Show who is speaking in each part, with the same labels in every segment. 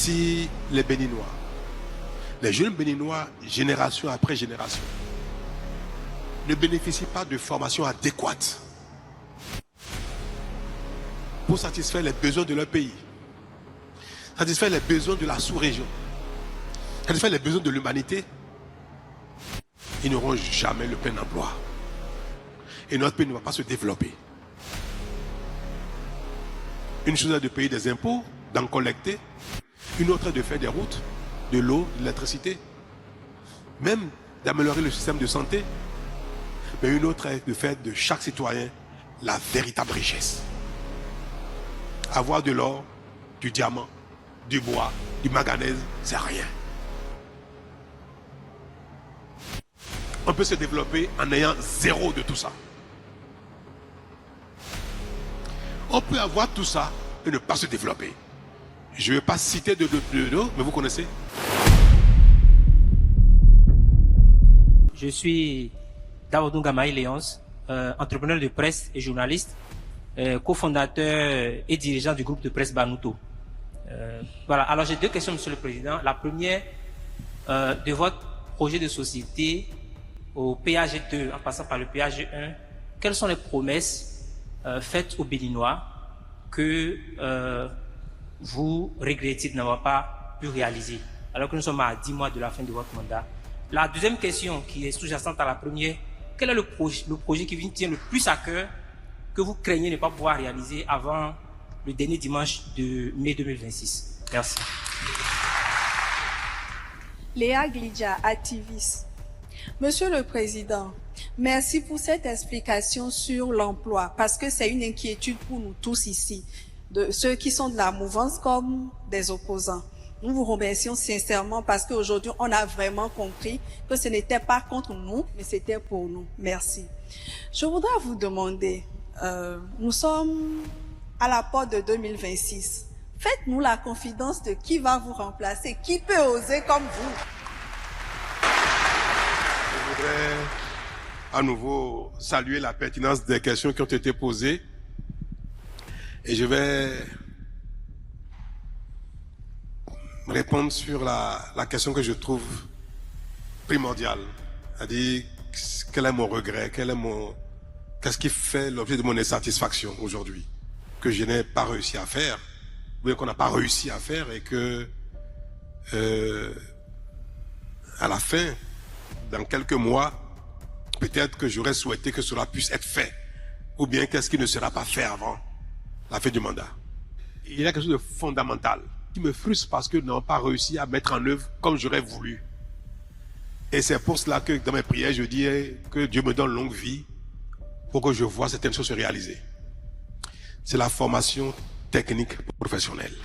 Speaker 1: Si les Béninois, les jeunes Béninois, génération après génération, ne bénéficient pas de formation adéquate pour satisfaire les besoins de leur pays, satisfaire les besoins de la sous-région, satisfaire les besoins de l'humanité, ils n'auront jamais le plein emploi. Et notre pays ne va pas se développer. Une chose est de payer des impôts, d'en collecter. Une autre est de faire des routes, de l'eau, de l'électricité. Même d'améliorer le système de santé. Mais une autre est de faire de chaque citoyen la véritable richesse. Avoir de l'or, du diamant, du bois, du manganèse, c'est rien. On peut se développer en ayant zéro de tout ça. On peut avoir tout ça et ne pas se développer. Je ne vais pas citer de nom, mais vous connaissez.
Speaker 2: Je suis Daoudou Gamaï Léonce, entrepreneur de presse et journaliste, cofondateur et dirigeant du groupe de presse Banouto. Voilà, alors j'ai deux questions, Monsieur le Président. La première, de votre projet de société au PAG2, en passant par le PAG1, quelles sont les promesses faites aux Béninois que vous regrettez de n'avoir pas pu réaliser, alors que nous sommes à 10 mois de la fin de votre mandat? La deuxième question, qui est sous-jacente à la première, quel est le projet qui vous tient le plus à cœur, que vous craignez ne pas pouvoir réaliser avant le dernier dimanche de mai 2026? Merci.
Speaker 3: Léa Glidja, activiste. Monsieur le Président, merci pour cette explication sur l'emploi, parce que c'est une inquiétude pour nous tous ici, de ceux qui sont de la mouvance comme des opposants. Nous vous remercions sincèrement parce qu'aujourd'hui, on a vraiment compris que ce n'était pas contre nous, mais c'était pour nous. Merci. Je voudrais vous demander, nous sommes à la porte de 2026. Faites-nous la confidence de qui va vous remplacer, qui peut oser comme vous.
Speaker 1: Je voudrais à nouveau saluer la pertinence des questions qui ont été posées. Et je vais répondre sur la question que je trouve primordiale. C'est-à-dire, quel est mon regret, qu'est-ce qui fait l'objet de mon insatisfaction aujourd'hui, que je n'ai pas réussi à faire, ou bien qu'on n'a pas réussi à faire, et que à la fin, dans quelques mois, peut-être que j'aurais souhaité que cela puisse être fait, ou bien qu'est-ce qui ne sera pas fait avant la fin du mandat. Il y a quelque chose de fondamental qui me frustre parce que nous n'avons pas réussi à mettre en œuvre comme j'aurais voulu. Et c'est pour cela que dans mes prières, je dis que Dieu me donne longue vie pour que je vois certaines choses se réaliser. C'est la formation technique professionnelle.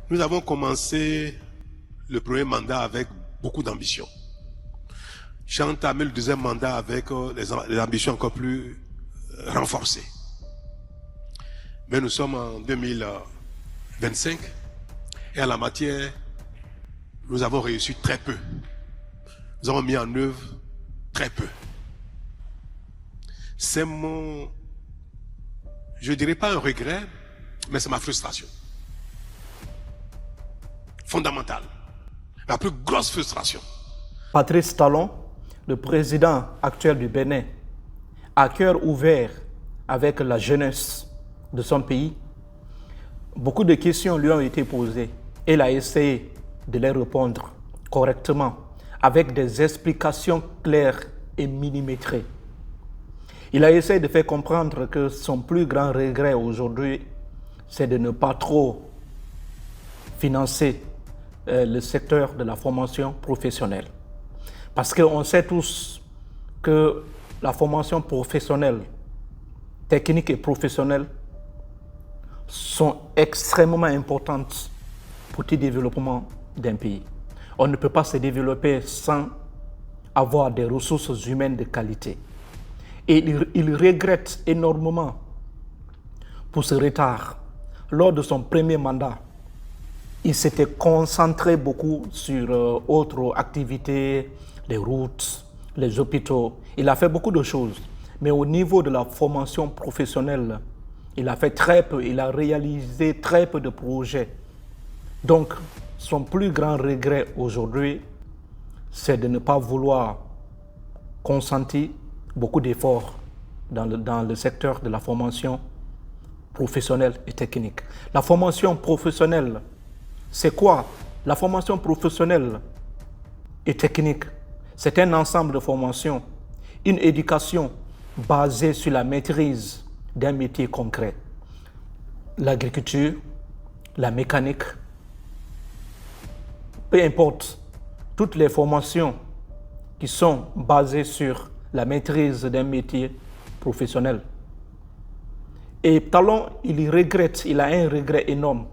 Speaker 1: Nous avons commencé le premier mandat avec beaucoup d'ambition. J'ai entamé le deuxième mandat avec les ambitions encore plus renforcées. Mais nous sommes en 2025 et en la matière, nous avons réussi très peu. Nous avons mis en œuvre très peu. C'est je dirais pas un regret, mais c'est ma frustration. Fondamentale. La plus grosse frustration.
Speaker 4: Patrice Talon, le président actuel du Bénin, à cœur ouvert avec la jeunesse de son pays, beaucoup de questions lui ont été posées. Il a essayé de les répondre correctement, avec des explications claires et millimétrées. Il a essayé de faire comprendre que son plus grand regret aujourd'hui, c'est de ne pas trop financer le secteur de la formation professionnelle. Parce qu'on sait tous que la formation professionnelle, technique et professionnelle, sont extrêmement importantes pour le développement d'un pays. On ne peut pas se développer sans avoir des ressources humaines de qualité. Et il regrette énormément pour ce retard. Lors de son premier mandat, il s'était concentré beaucoup sur autres activités, les routes, les hôpitaux. Il a fait beaucoup de choses. Mais au niveau de la formation professionnelle, il a fait très peu, il a réalisé très peu de projets. Donc, son plus grand regret aujourd'hui, c'est de ne pas vouloir consentir beaucoup d'efforts dans le secteur de la formation professionnelle et technique. La formation professionnelle, c'est quoi? La formation professionnelle et technique, c'est un ensemble de formations, une éducation basée sur la maîtrise d'un métier concret. L'agriculture, la mécanique, peu importe, toutes les formations qui sont basées sur la maîtrise d'un métier professionnel. Et Talon, il regrette, il a un regret énorme.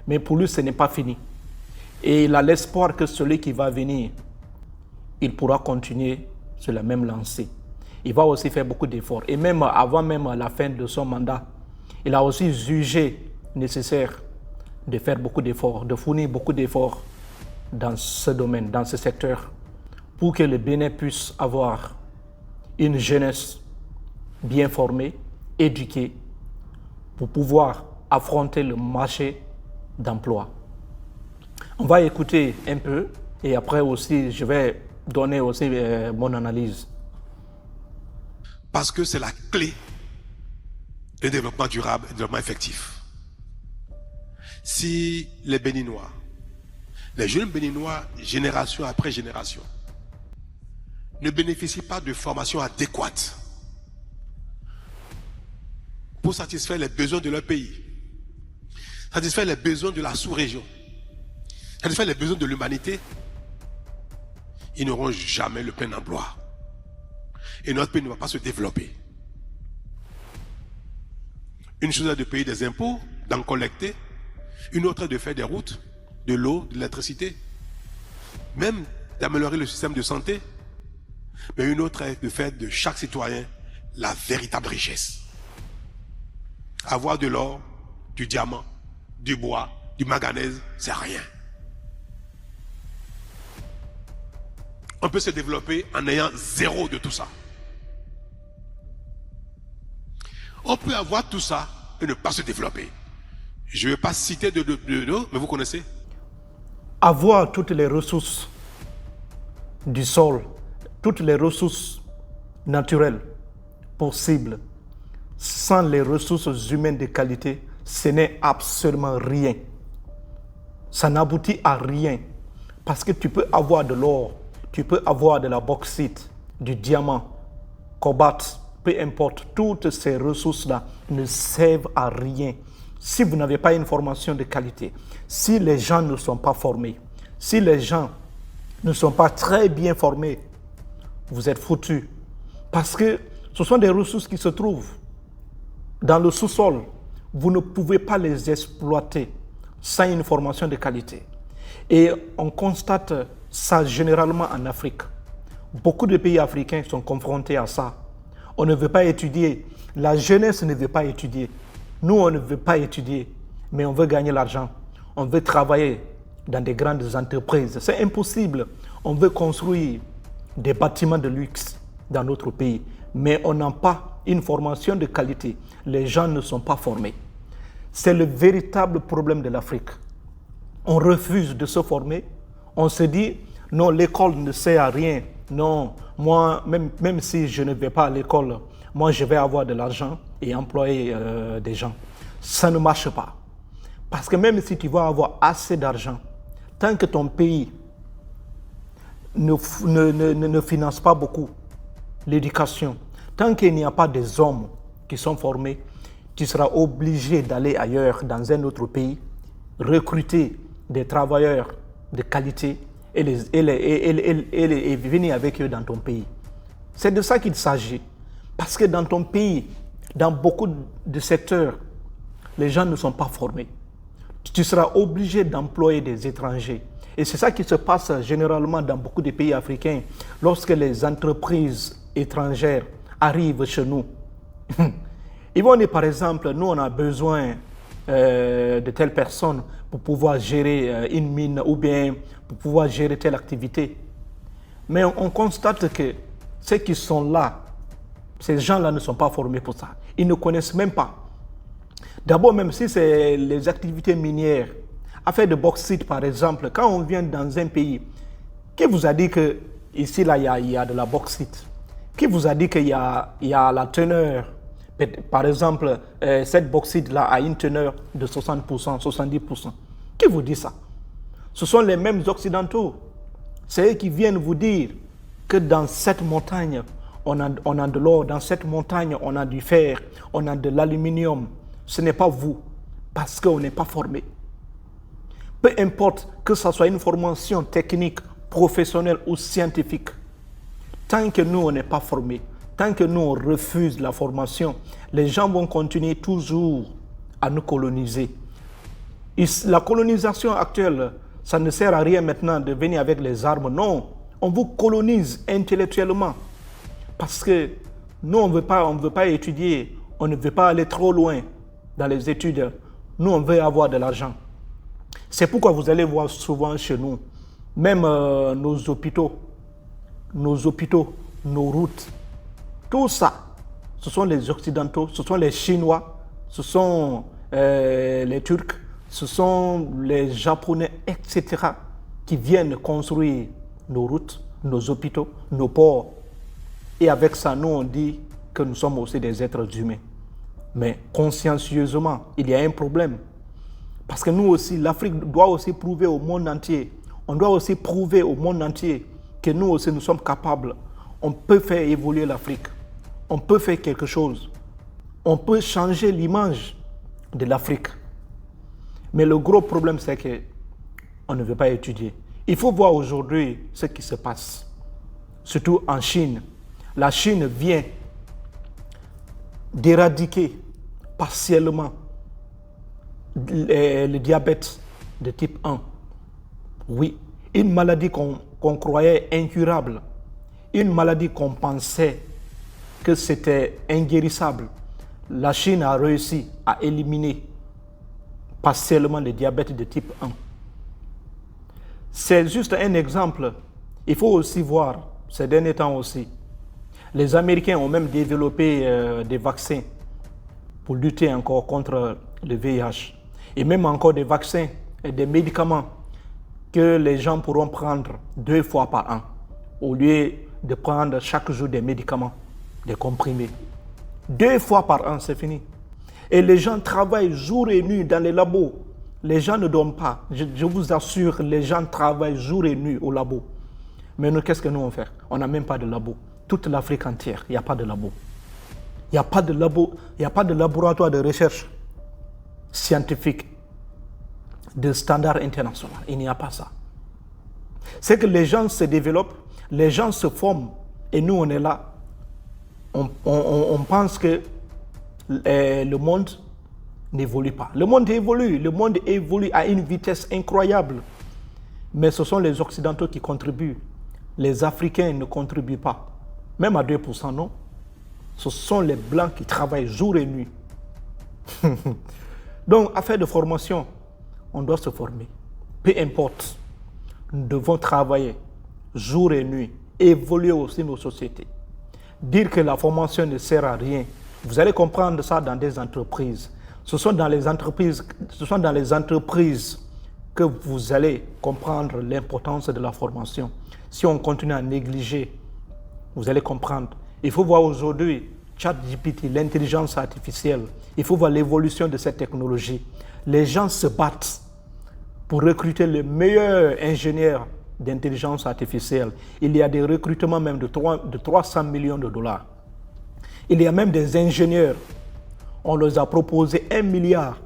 Speaker 4: Mais pour lui, ce n'est pas fini. Et il a l'espoir que celui qui va venir, il pourra continuer sur la même lancée. Il va aussi faire beaucoup d'efforts. Et même avant même la fin de son mandat, il a aussi jugé nécessaire de faire beaucoup d'efforts, de fournir beaucoup d'efforts dans ce domaine, dans ce secteur, pour que le Bénin puisse avoir une jeunesse bien formée, éduquée, pour pouvoir affronter le marché d'emploi. On va écouter un peu et après aussi, je vais donner aussi mon analyse.
Speaker 1: Parce que c'est la clé du développement durable et du développement effectif. Si les Béninois, les jeunes Béninois, génération après génération, ne bénéficient pas de formation adéquate pour satisfaire les besoins de leur pays, satisfaire les besoins de la sous-région, satisfaire les besoins de l'humanité, ils n'auront jamais le plein emploi. Et notre pays ne va pas se développer. Une chose est de payer des impôts, d'en collecter. Une autre est de faire des routes, de l'eau, de l'électricité. Même d'améliorer le système de santé. Mais une autre est de faire de chaque citoyen la véritable richesse. Avoir de l'or, du diamant, du bois, du manganèse, c'est rien. On peut se développer en ayant zéro de tout ça. On peut avoir tout ça et ne pas se développer. Je ne vais pas citer de mais vous connaissez.
Speaker 4: Avoir toutes les ressources du sol, toutes les ressources naturelles possibles, sans les ressources humaines de qualité, ce n'est absolument rien. Ça n'aboutit à rien. Parce que tu peux avoir de l'or, tu peux avoir de la bauxite, du diamant, cobalt, peu importe, toutes ces ressources-là ne servent à rien. Si vous n'avez pas une formation de qualité, si les gens ne sont pas formés, si les gens ne sont pas très bien formés, vous êtes foutus. Parce que ce sont des ressources qui se trouvent dans le sous-sol. Vous ne pouvez pas les exploiter sans une formation de qualité. Et on constate ça généralement en Afrique. Beaucoup de pays africains sont confrontés à ça. On ne veut pas étudier. La jeunesse ne veut pas étudier. Nous, on ne veut pas étudier, mais on veut gagner l'argent. On veut travailler dans des grandes entreprises. C'est impossible. On veut construire des bâtiments de luxe dans notre pays, mais on n'a pas une formation de qualité. Les gens ne sont pas formés. C'est le véritable problème de l'Afrique. On refuse de se former. On se dit, non, l'école ne sert à rien. Non, moi, même si je ne vais pas à l'école, moi, je vais avoir de l'argent et employer des gens. Ça ne marche pas. Parce que même si tu vas avoir assez d'argent, tant que ton pays ne finance pas beaucoup l'éducation, tant qu'il n'y a pas des hommes qui sont formés, tu seras obligé d'aller ailleurs, dans un autre pays, recruter des travailleurs de qualité et venir avec eux dans ton pays. C'est de ça qu'il s'agit. Parce que dans ton pays, dans beaucoup de secteurs, les gens ne sont pas formés. Tu seras obligé d'employer des étrangers. Et c'est ça qui se passe généralement dans beaucoup de pays africains. Lorsque les entreprises étrangères arrivent chez nous, ils vont dire par exemple, nous on a besoin de telle personne pour pouvoir gérer une mine ou bien pour pouvoir gérer telle activité. Mais on constate que ceux qui sont là Ces gens-là ne sont pas formés pour ça. Ils ne connaissent même pas. D'abord, même si c'est les activités minières, affaire de bauxite par exemple, quand on vient dans un pays, qui vous a dit que ici là il y a de la bauxite? Qui vous a dit qu'il y a la teneur? Par exemple, cette bauxite-là a une teneur de 60%, 70%. Qui vous dit ça? Ce sont les mêmes Occidentaux. C'est eux qui viennent vous dire que dans cette montagne, on a de l'or, dans cette montagne, on a du fer, on a de l'aluminium. Ce n'est pas vous, parce qu'on n'est pas formé. Peu importe que ce soit une formation technique, professionnelle ou scientifique, tant que nous, on n'est pas formés, tant que nous, on refuse la formation, les gens vont continuer toujours à nous coloniser. La colonisation actuelle, ça ne sert à rien maintenant de venir avec les armes. Non, on vous colonise intellectuellement. Parce que nous, on ne veut pas étudier, on ne veut pas aller trop loin dans les études. Nous, on veut avoir de l'argent. C'est pourquoi vous allez voir souvent chez nous, même nos hôpitaux, nos routes, tout ça, ce sont les Occidentaux, ce sont les Chinois, ce sont les Turcs, ce sont les Japonais, etc., qui viennent construire nos routes, nos hôpitaux, nos ports. Et avec ça, nous, on dit que nous sommes aussi des êtres humains. Mais consciencieusement, il y a un problème. Parce que nous aussi, l'Afrique doit aussi prouver au monde entier, on doit aussi prouver au monde entier que nous aussi, nous sommes capables. On peut faire évoluer l'Afrique. On peut faire quelque chose. On peut changer l'image de l'Afrique. Mais le gros problème, c'est qu'on ne veut pas étudier. Il faut voir aujourd'hui ce qui se passe, surtout en Chine. La Chine vient d'éradiquer partiellement le diabète de type 1. Oui, une maladie qu'on croyait incurable, une maladie qu'on pensait que c'était inguérissable. La Chine a réussi à éliminer partiellement le diabète de type 1. C'est juste un exemple. Il faut aussi voir, ces derniers temps aussi, les Américains ont même développé des vaccins pour lutter encore contre le VIH. Et même encore des vaccins et des médicaments que les gens pourront prendre 2 fois par an, au lieu de prendre chaque jour des médicaments, des comprimés. 2 fois par an, c'est fini. Et les gens travaillent jour et nuit dans les labos. Les gens ne dorment pas. Je vous assure, les gens travaillent jour et nuit au labo. Mais nous, qu'est-ce que nous on fait? On n'a même pas de labo. Toute l'Afrique entière, il n'y a pas de labo. Il n'y a pas de labo, il n'y a pas de laboratoire de recherche scientifique de standard international. Il n'y a pas ça. C'est que les gens se développent, les gens se forment, et nous, on est là. On pense que le monde n'évolue pas. Le monde évolue à une vitesse incroyable. Mais ce sont les Occidentaux qui contribuent. Les Africains ne contribuent pas. Même à 2%, non. Ce sont les Blancs qui travaillent jour et nuit. Donc, affaire de formation, on doit se former. Peu importe. Nous devons travailler jour et nuit, évoluer aussi nos sociétés. Dire que la formation ne sert à rien, vous allez comprendre ça dans des entreprises. Ce sont dans les entreprises que vous allez comprendre l'importance de la formation. Si on continue à négliger, vous allez comprendre. Il faut voir aujourd'hui ChatGPT, l'intelligence artificielle. Il faut voir l'évolution de cette technologie. Les gens se battent pour recruter les meilleurs ingénieurs d'intelligence artificielle. Il y a des recrutements même de 300 millions de dollars. Il y a même des ingénieurs. On leur a proposé 1 milliard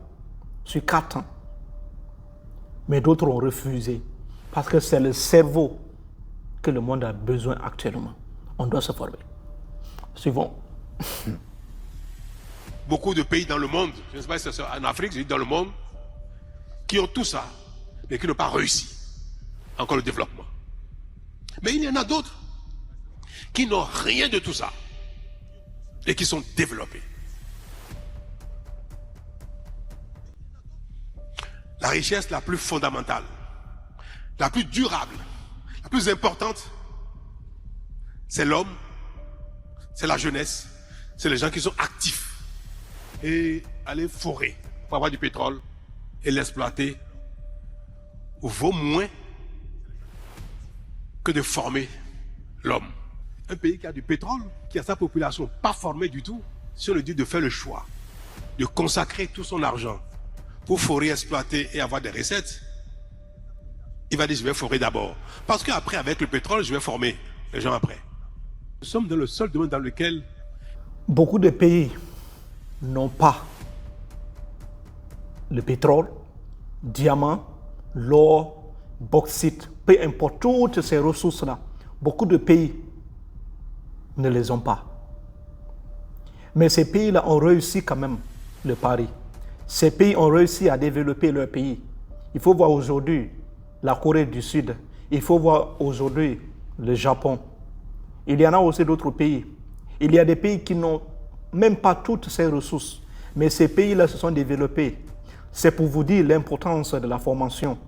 Speaker 4: sur 4 ans. Mais d'autres ont refusé. Parce que c'est le cerveau que le monde a besoin actuellement. On doit se former. Suivons.
Speaker 1: Beaucoup de pays dans le monde, je ne sais pas si c'est en Afrique, je dis dans le monde, qui ont tout ça, mais qui n'ont pas réussi encore le développement. Mais il y en a d'autres qui n'ont rien de tout ça et qui sont développés. La richesse la plus fondamentale, la plus durable, la plus importante, c'est l'homme, c'est la jeunesse, c'est les gens qui sont actifs. Et aller forer pour avoir du pétrole et l'exploiter vaut moins que de former l'homme. Un pays qui a du pétrole, qui a sa population pas formée du tout, si on lui dit de faire le choix, de consacrer tout son argent pour forer, exploiter et avoir des recettes, il va dire je vais forer d'abord. Parce qu'après, avec le pétrole, je vais former les gens après. Nous sommes dans le seul domaine dans lequel
Speaker 4: beaucoup de pays n'ont pas le pétrole, diamant, l'or, bauxite, peu importe toutes ces ressources-là. Beaucoup de pays ne les ont pas. Mais ces pays-là ont réussi quand même le pari. Ces pays ont réussi à développer leur pays. Il faut voir aujourd'hui la Corée du Sud. Il faut voir aujourd'hui le Japon. Il y en a aussi d'autres pays. Il y a des pays qui n'ont même pas toutes ces ressources. Mais ces pays-là se sont développés. C'est pour vous dire l'importance de la formation,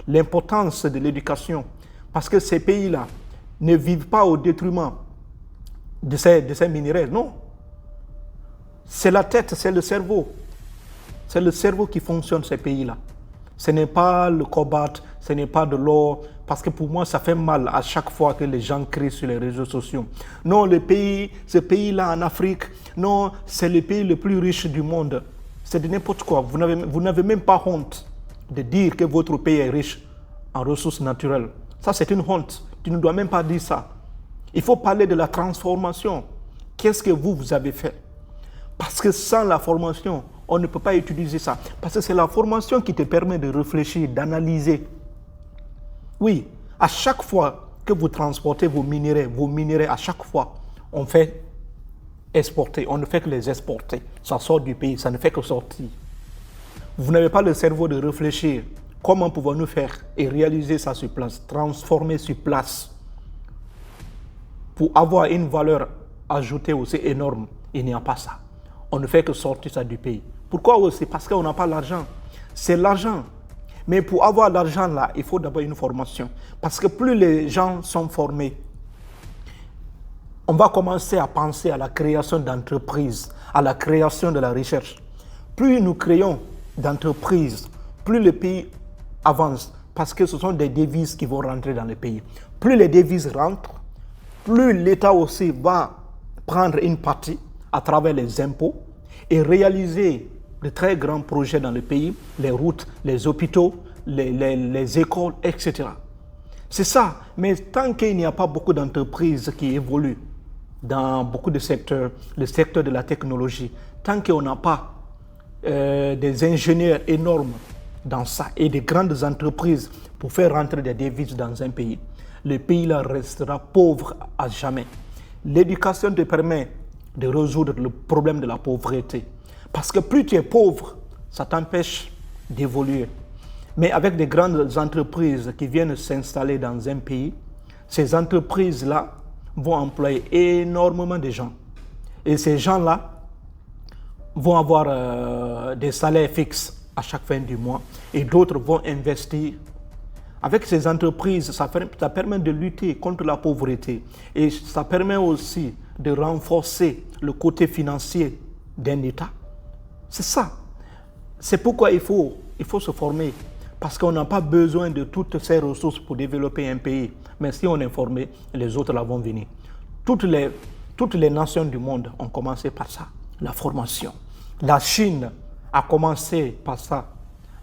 Speaker 4: l'importance de l'éducation. Parce que ces pays-là ne vivent pas au détriment de ces minéraux, non. C'est la tête, c'est le cerveau. C'est le cerveau qui fonctionne ces pays-là. Ce n'est pas le cobalt, ce n'est pas de l'or, parce que pour moi, ça fait mal à chaque fois que les gens crient sur les réseaux sociaux. Non, ce pays-là en Afrique, non, c'est le pays le plus riche du monde. C'est de n'importe quoi. Vous n'avez même pas honte de dire que votre pays est riche en ressources naturelles. Ça, c'est une honte. Tu ne dois même pas dire ça. Il faut parler de la transformation. Qu'est-ce que vous avez fait? Parce que sans la formation, on ne peut pas utiliser ça. Parce que c'est la formation qui te permet de réfléchir, d'analyser. Oui, à chaque fois que vous transportez vos minéraux, à chaque fois, on fait exporter. On ne fait que les exporter. Ça sort du pays, ça ne fait que sortir. Vous n'avez pas le cerveau de réfléchir. Comment pouvons-nous faire et réaliser ça sur place, transformer sur place pour avoir une valeur ajoutée aussi énorme? Il n'y a pas ça. On ne fait que sortir ça du pays. Pourquoi aussi? Parce qu'on n'a pas l'argent. C'est l'argent. Mais pour avoir l'argent là, il faut d'abord une formation. Parce que plus les gens sont formés, on va commencer à penser à la création d'entreprises, à la création de la recherche. Plus nous créons d'entreprises, plus le pays avance. Parce que ce sont des devises qui vont rentrer dans le pays. Plus les devises rentrent, plus l'État aussi va prendre une partie à travers les impôts et réaliser de très grands projets dans le pays, les routes, les hôpitaux, les écoles, etc. C'est ça. Mais tant qu'il n'y a pas beaucoup d'entreprises qui évoluent dans beaucoup de secteurs, le secteur de la technologie, tant qu'on n'a pas des ingénieurs énormes dans ça et des grandes entreprises pour faire rentrer des devises dans un pays, le pays là restera pauvre à jamais. L'éducation te permet de résoudre le problème de la pauvreté. Parce que plus tu es pauvre, ça t'empêche d'évoluer. Mais avec des grandes entreprises qui viennent s'installer dans un pays, ces entreprises-là vont employer énormément de gens. Et ces gens-là vont avoir des salaires fixes à chaque fin du mois. Et d'autres vont investir. Avec ces entreprises, ça permet de lutter contre la pauvreté. Et ça permet aussi de renforcer le côté financier d'un État. C'est ça. C'est pourquoi il faut se former. Parce qu'on n'a pas besoin de toutes ces ressources pour développer un pays. Mais si on est formé, les autres là vont venir. Toutes les nations du monde ont commencé par ça, la formation. La Chine a commencé par ça.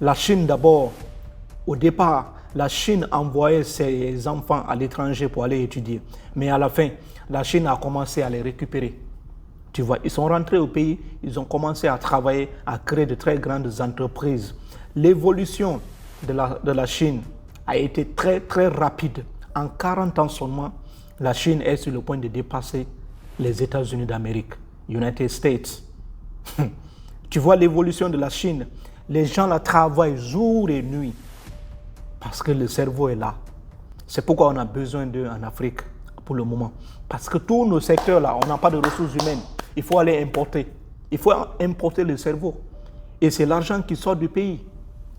Speaker 4: La Chine d'abord, au départ, la Chine envoyait ses enfants à l'étranger pour aller étudier. Mais à la fin, la Chine a commencé à les récupérer. Tu vois, ils sont rentrés au pays, ils ont commencé à travailler, à créer de très grandes entreprises. L'évolution de la Chine a été très, très rapide. En 40 ans seulement, la Chine est sur le point de dépasser les États-Unis d'Amérique, United States. Tu vois l'évolution de la Chine. Les gens la travaillent jour et nuit parce que le cerveau est là. C'est pourquoi on a besoin d'eux en Afrique pour le moment. Parce que tous nos secteurs-là, on n'a pas de ressources humaines. Il faut aller importer. Il faut importer le cerveau. Et c'est l'argent qui sort du pays.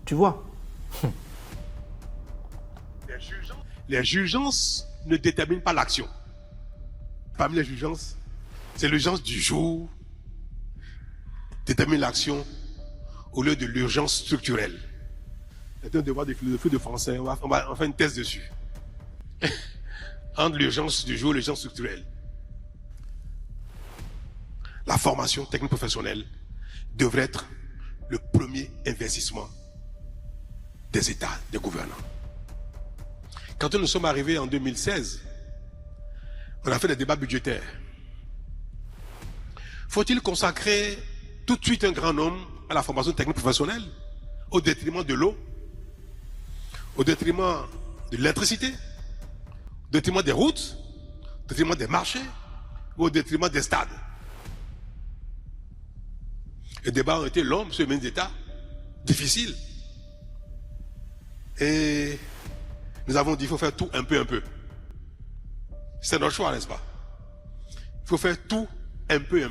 Speaker 4: Tu vois?
Speaker 1: Les jugeances ne déterminent pas l'action. Parmi les jugeances, c'est l'urgence du jour, détermine l'action au lieu de l'urgence structurelle. C'est un devoir de philosophie de français. On va faire une thèse dessus. Entre l'urgence du jour et l'urgence structurelle. La formation technique professionnelle devrait être le premier investissement des États, des gouvernants. Quand nous sommes arrivés en 2016, on a fait des débats budgétaires. Faut-il consacrer tout de suite un grand nombre à la formation technique professionnelle au détriment de l'eau, au détriment de l'électricité, au détriment des routes, au détriment des marchés ou au détriment des stades? Les débats ont été longs, monsieur le ministre d'État, difficiles. Et nous avons dit qu'il faut faire tout un peu. C'est notre choix, n'est-ce pas? Il faut faire tout un peu.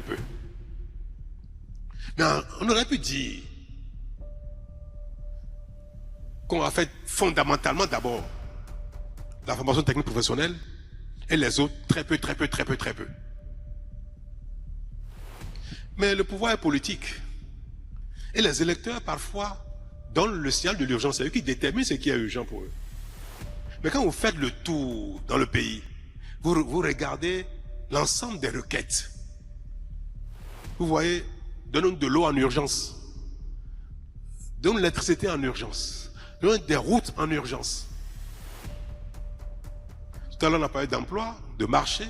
Speaker 1: Mais on aurait pu dire qu'on va faire fondamentalement d'abord la formation technique professionnelle et les autres très peu. Mais le pouvoir est politique. Et les électeurs, parfois, donnent le signal de l'urgence. C'est eux qui déterminent ce qui est urgent pour eux. Mais quand vous faites le tour dans le pays, vous regardez l'ensemble des requêtes. Vous voyez, donnons de l'eau en urgence. Donnons de l'électricité en urgence. Donnons des routes en urgence. Tout à l'heure, on a parlé d'emploi, de marché,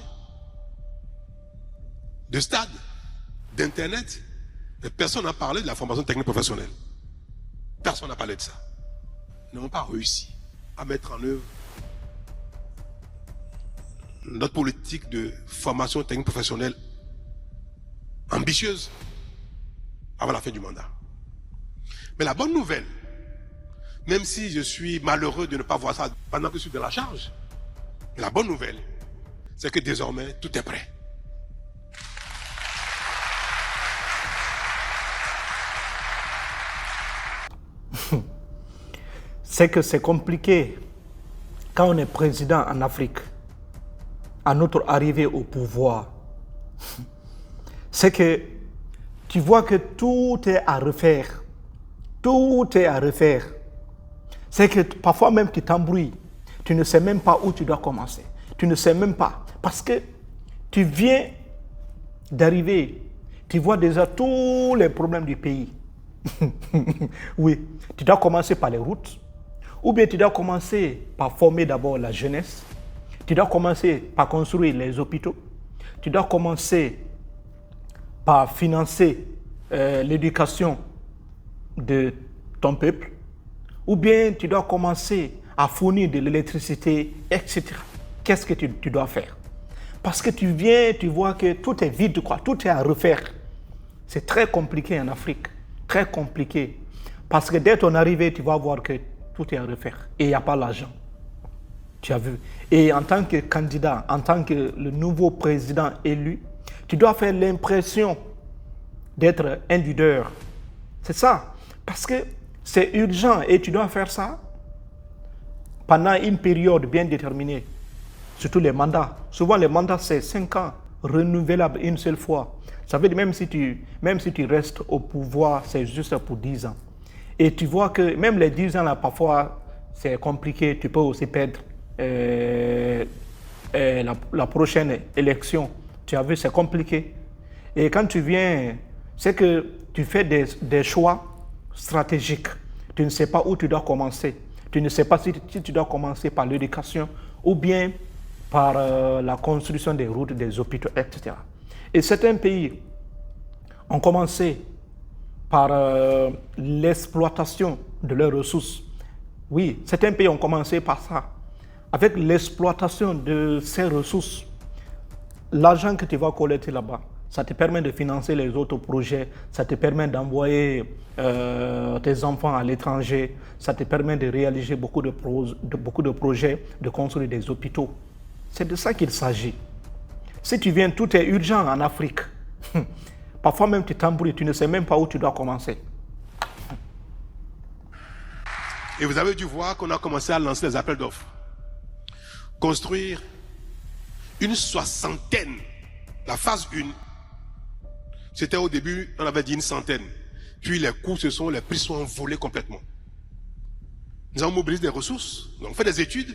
Speaker 1: de stade, d'Internet. Mais personne n'a parlé de la formation technique professionnelle. Personne n'a parlé de ça. Nous n'avons pas réussi à mettre en œuvre notre politique de formation technique professionnelle ambitieuse avant la fin du mandat. Mais la bonne nouvelle, même si je suis malheureux de ne pas voir ça pendant que je suis dans la charge, la bonne nouvelle, c'est que désormais, tout est prêt.
Speaker 4: C'est que c'est compliqué quand on est président en Afrique, à notre arrivée au pouvoir. C'est que tu vois que tout est à refaire. Tout est à refaire. C'est que parfois même tu t'embrouilles. Tu ne sais même pas où tu dois commencer. Tu ne sais même pas. Parce que tu viens d'arriver. Tu vois déjà tous les problèmes du pays. Oui, tu dois commencer par les routes. Ou bien tu dois commencer par former d'abord la jeunesse. Tu dois commencer par construire les hôpitaux. Tu dois commencer par financer l'éducation de ton peuple. Ou bien tu dois commencer à fournir de l'électricité, etc. Qu'est-ce que tu dois faire? Parce que tu viens, tu vois que tout est vide, quoi. Tout est à refaire. C'est très compliqué en Afrique. Très compliqué. Parce que dès ton arrivée, tu vas voir que tout est à refaire. Et il n'y a pas l'argent. Tu as vu. Et en tant que candidat, en tant que le nouveau président élu, tu dois faire l'impression d'être un leader. C'est ça. Parce que c'est urgent et tu dois faire ça pendant une période bien déterminée. Surtout les mandats. Souvent, les mandats, c'est 5 ans, renouvelables une seule fois. Ça veut dire même si tu restes au pouvoir, c'est juste pour 10 ans. Et tu vois que même les 10 ans, là, parfois, c'est compliqué. Tu peux aussi perdre la prochaine élection. Tu as vu, c'est compliqué. Et quand tu viens, c'est que tu fais des choix stratégiques. Tu ne sais pas où tu dois commencer. Tu ne sais pas si tu dois commencer par l'éducation ou bien par la construction des routes, des hôpitaux, etc. Et certains pays ont commencé par l'exploitation de leurs ressources. Oui, certains pays ont commencé par ça. Avec l'exploitation de ces ressources, l'argent que tu vas collecter là-bas, ça te permet de financer les autres projets, ça te permet d'envoyer tes enfants à l'étranger, ça te permet de réaliser beaucoup de projets, de construire des hôpitaux. C'est de ça qu'il s'agit. Si tu viens, tout est urgent en Afrique. Parfois même tu t'embrouilles, tu ne sais même pas où tu dois commencer.
Speaker 1: Et vous avez dû voir qu'on a commencé à lancer les appels d'offres. Construire une 60aine, la phase 1, C'était au début, on avait dit une centaine. Puis les prix sont envolés complètement. Nous avons mobilisé des ressources, nous avons fait des études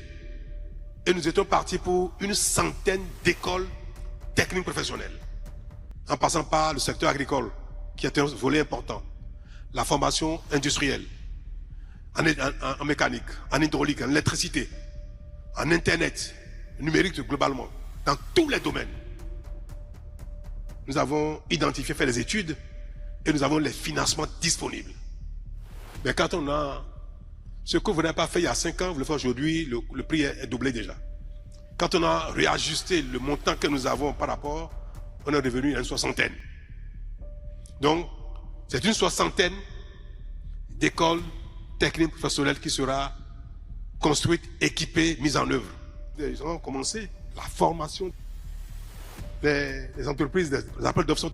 Speaker 1: et nous étions partis pour une centaine d'écoles techniques professionnelles. En passant par le secteur agricole, qui est un volet important. La formation industrielle, en mécanique, en hydraulique, en électricité, en internet, numérique globalement, dans tous les domaines. Nous avons identifié, fait des études et nous avons les financements disponibles. Mais quand on a ce que vous n'avez pas fait il y a 5 ans, vous le faites aujourd'hui, le prix est doublé déjà. Quand on a réajusté le montant que nous avons par rapport, on est revenu à une soixantaine. Donc, c'est une soixantaine d'écoles techniques professionnelles qui sera construite, équipée, mise en œuvre. Ils ont commencé la formation des entreprises, des appels d'offres.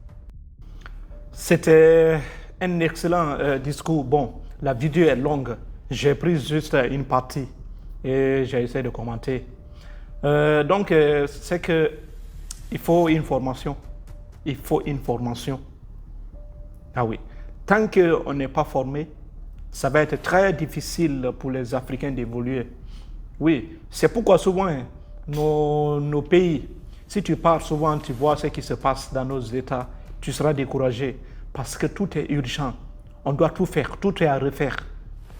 Speaker 4: C'était un excellent discours. Bon, la vidéo est longue. J'ai pris juste une partie et j'ai essayé de commenter. Donc, c'est que il faut une formation. Il faut une formation. Ah oui. Tant qu'on n'est pas formé, ça va être très difficile pour les Africains d'évoluer. Oui, c'est pourquoi souvent nos pays, si tu pars souvent, tu vois ce qui se passe dans nos États, tu seras découragé parce que tout est urgent. On doit tout faire, tout est à refaire.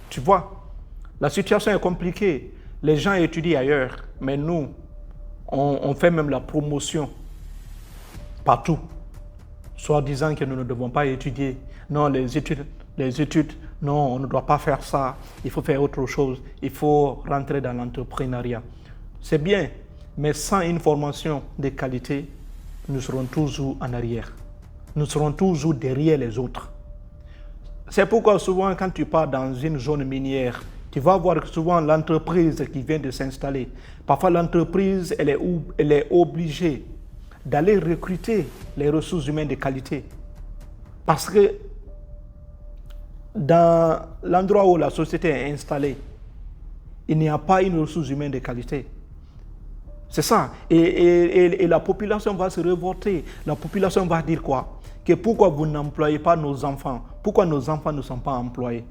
Speaker 4: Tu vois, la situation est compliquée. Les gens étudient ailleurs, mais nous, on fait même la promotion partout, soit disant que nous ne devons pas étudier. Non, les études, non, on ne doit pas faire ça. Il faut faire autre chose. Il faut rentrer dans l'entrepreneuriat. C'est bien, mais sans une formation de qualité, nous serons toujours en arrière. Nous serons toujours derrière les autres. C'est pourquoi souvent, quand tu pars dans une zone minière, tu vas voir souvent l'entreprise qui vient de s'installer. Parfois, l'entreprise, elle est obligée d'aller recruter les ressources humaines de qualité. Parce que dans l'endroit où la société est installée, il n'y a pas une ressource humaine de qualité. C'est ça. Et la population va se révolter. La population va dire quoi? Que pourquoi vous n'employez pas nos enfants? Pourquoi nos enfants ne sont pas employés?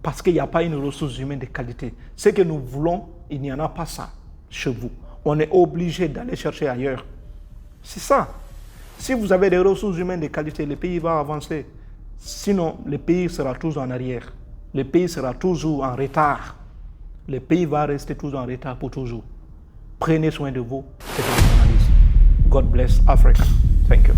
Speaker 4: Parce qu'il n'y a pas une ressource humaine de qualité. Ce que nous voulons, il n'y en a pas ça chez vous. On est obligé d'aller chercher ailleurs. C'est ça. Si vous avez des ressources humaines de qualité, le pays va avancer. Sinon, le pays sera toujours en arrière. Le pays sera toujours en retard. Le pays va rester toujours en retard pour toujours. Prenez soin de vous. C'est une analyse. God bless Africa. Thank you.